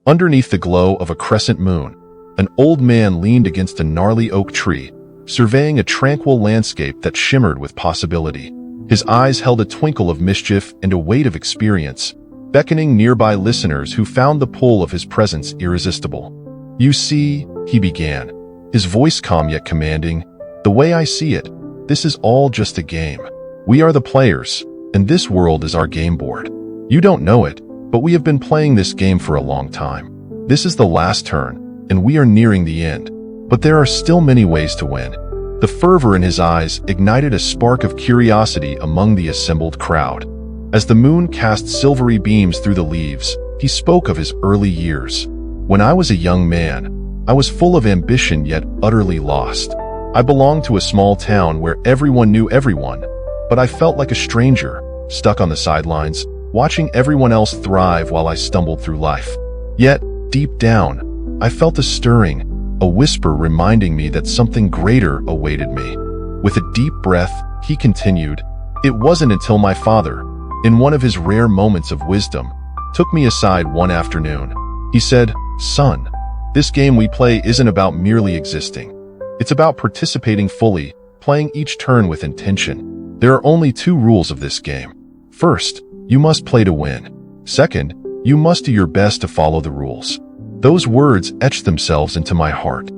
Underneath the glow of a crescent moon, an old man leaned against a gnarly oak tree, surveying a tranquil landscape that shimmered with possibility. His eyes held a twinkle of mischief and a weight of experience, beckoning nearby listeners who found the pull of his presence irresistible. "You see," he began, his voice calm yet commanding, "the way I see it, this is all just a game. We are the players, and this world is our game board. You don't know it, but we have been playing this game for a long time. This is the last turn, and we are nearing the end. But there are still many ways to win." The fervor in his eyes ignited a spark of curiosity among the assembled crowd. As the moon cast silvery beams through the leaves, he spoke of his early years. "When I was a young man, I was full of ambition yet utterly lost. I belonged to a small town where everyone knew everyone, but I felt like a stranger, stuck on the sidelines, watching everyone else thrive while I stumbled through life. Yet, deep down, I felt a stirring, a whisper reminding me that something greater awaited me." With a deep breath, he continued, "It wasn't until my father, in one of his rare moments of wisdom, took me aside one afternoon. He said, 'Son, this game we play isn't about merely existing. It's about participating fully, playing each turn with intention. There are only two rules of this game. First, you must play to win. Second, you must do your best to follow the rules.'" Those words etched themselves into my heart.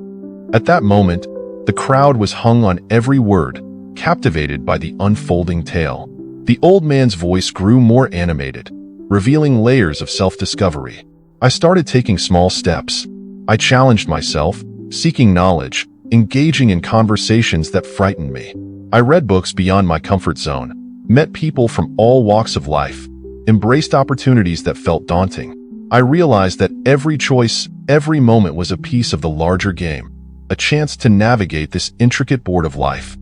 At that moment, the crowd was hung on every word, captivated by the unfolding tale. The old man's voice grew more animated, revealing layers of self-discovery. I started taking small steps. I challenged myself, seeking knowledge, engaging in conversations that frightened me. I read books beyond my comfort zone, met people from all walks of life, embraced opportunities that felt daunting. I realized that every choice, every moment was a piece of the larger game, a chance to navigate this intricate board of life.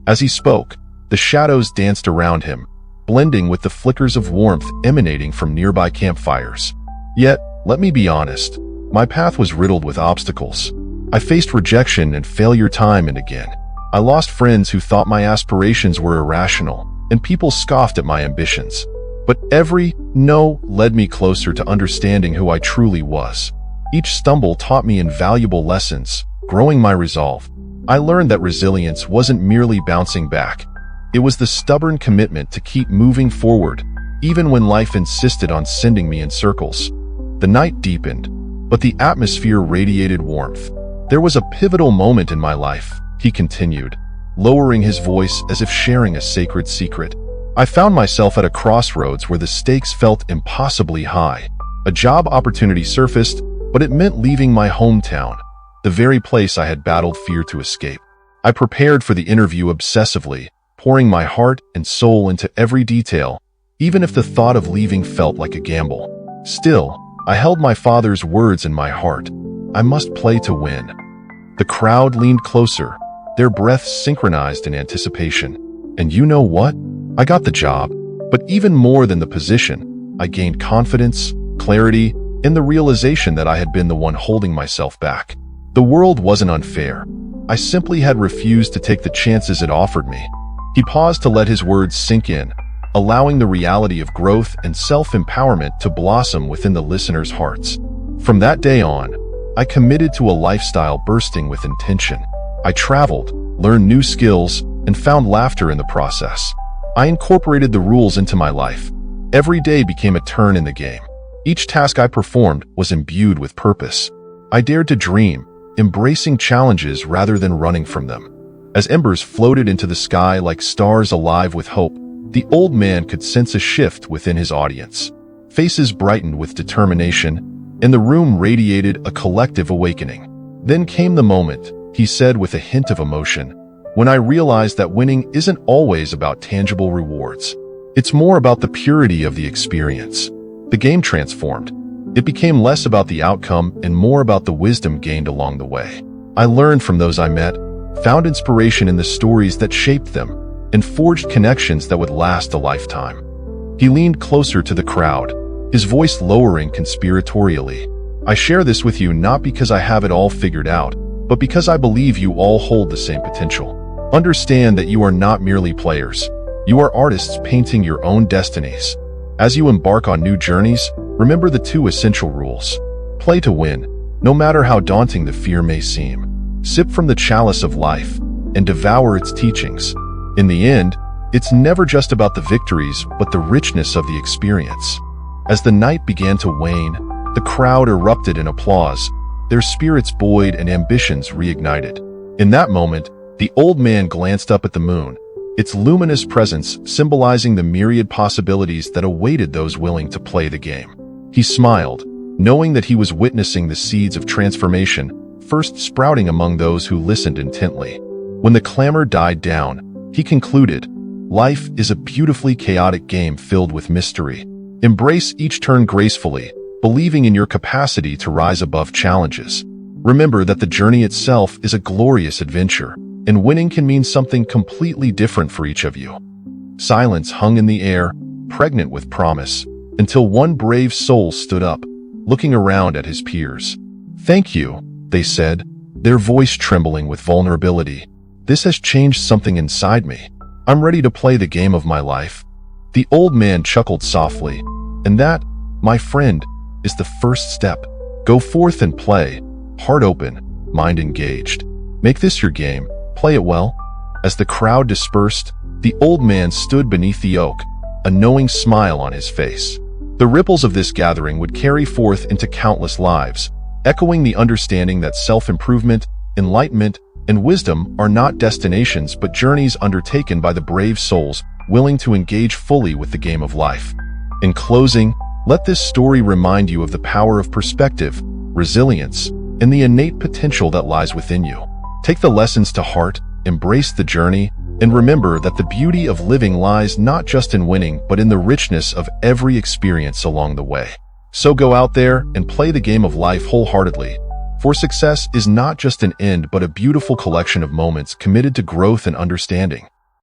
As he spoke, the shadows danced around him, blending with the flickers of warmth emanating from nearby campfires. Yet, let me be honest, my path was riddled with obstacles. I faced rejection and failure time and again. I lost friends who thought my aspirations were irrational, and people scoffed at my ambitions. But every no led me closer to understanding who I truly was. Each stumble taught me invaluable lessons, growing my resolve. I learned that resilience wasn't merely bouncing back. It was the stubborn commitment to keep moving forward, even when life insisted on sending me in circles. The night deepened, but the atmosphere radiated warmth. "There was a pivotal moment in my life," he continued, lowering his voice as if sharing a sacred secret. "I found myself at a crossroads where the stakes felt impossibly high. A job opportunity surfaced, but it meant leaving my hometown, the very place I had battled fear to escape. I prepared for the interview obsessively, pouring my heart and soul into every detail, even if the thought of leaving felt like a gamble. Still, I held my father's words in my heart. I must play to win." The crowd leaned closer, their breaths synchronized in anticipation. And you know what? I got the job, but even more than the position, I gained confidence, clarity, and the realization that I had been the one holding myself back. The world wasn't unfair. I simply had refused to take the chances it offered me. He paused to let his words sink in, allowing the reality of growth and self-empowerment to blossom within the listeners' hearts. From that day on, I committed to a lifestyle bursting with intention. I traveled, learned new skills, and found laughter in the process. I incorporated the rules into my life. Every day became a turn in the game. Each task I performed was imbued with purpose. I dared to dream, embracing challenges rather than running from them. As embers floated into the sky like stars alive with hope, the old man could sense a shift within his audience. Faces brightened with determination, and the room radiated a collective awakening. Then came the moment, he said with a hint of emotion, when I realized that winning isn't always about tangible rewards. It's more about the purity of the experience. The game transformed. It became less about the outcome and more about the wisdom gained along the way. I learned from those I met, found inspiration in the stories that shaped them, and forged connections that would last a lifetime. He leaned closer to the crowd, his voice lowering conspiratorially. "I share this with you not because I have it all figured out, but because I believe you all hold the same potential. Understand that you are not merely players. You are artists painting your own destinies. As you embark on new journeys, remember the two essential rules. Play to win, no matter how daunting the fear may seem. Sip from the chalice of life and devour its teachings. In the end, it's never just about the victories, but the richness of the experience. As the night began to wane, the crowd erupted in applause, their spirits buoyed and ambitions reignited. In that moment, the old man glanced up at the moon, its luminous presence symbolizing the myriad possibilities that awaited those willing to play the game. He smiled, knowing that he was witnessing the seeds of transformation first sprouting among those who listened intently. When the clamor died down, he concluded, "Life is a beautifully chaotic game filled with mystery. Embrace each turn gracefully, believing in your capacity to rise above challenges. Remember that the journey itself is a glorious adventure, and winning can mean something completely different for each of you." Silence hung in the air, pregnant with promise, until one brave soul stood up, looking around at his peers. "Thank you," they said, their voice trembling with vulnerability. "This has changed something inside me. I'm ready to play the game of my life." The old man chuckled softly, "And that, my friend, is the first step. Go forth and play, heart open, mind engaged. Make this your game, play it well." As the crowd dispersed, the old man stood beneath the oak, a knowing smile on his face. The ripples of this gathering would carry forth into countless lives, echoing the understanding that self-improvement, enlightenment, and wisdom are not destinations but journeys undertaken by the brave souls willing to engage fully with the game of life. In closing, let this story remind you of the power of perspective, resilience, and the innate potential that lies within you. Take the lessons to heart, embrace the journey, and remember that the beauty of living lies not just in winning but in the richness of every experience along the way. So go out there and play the game of life wholeheartedly, for success is not just an end but a beautiful collection of moments committed to growth and understanding.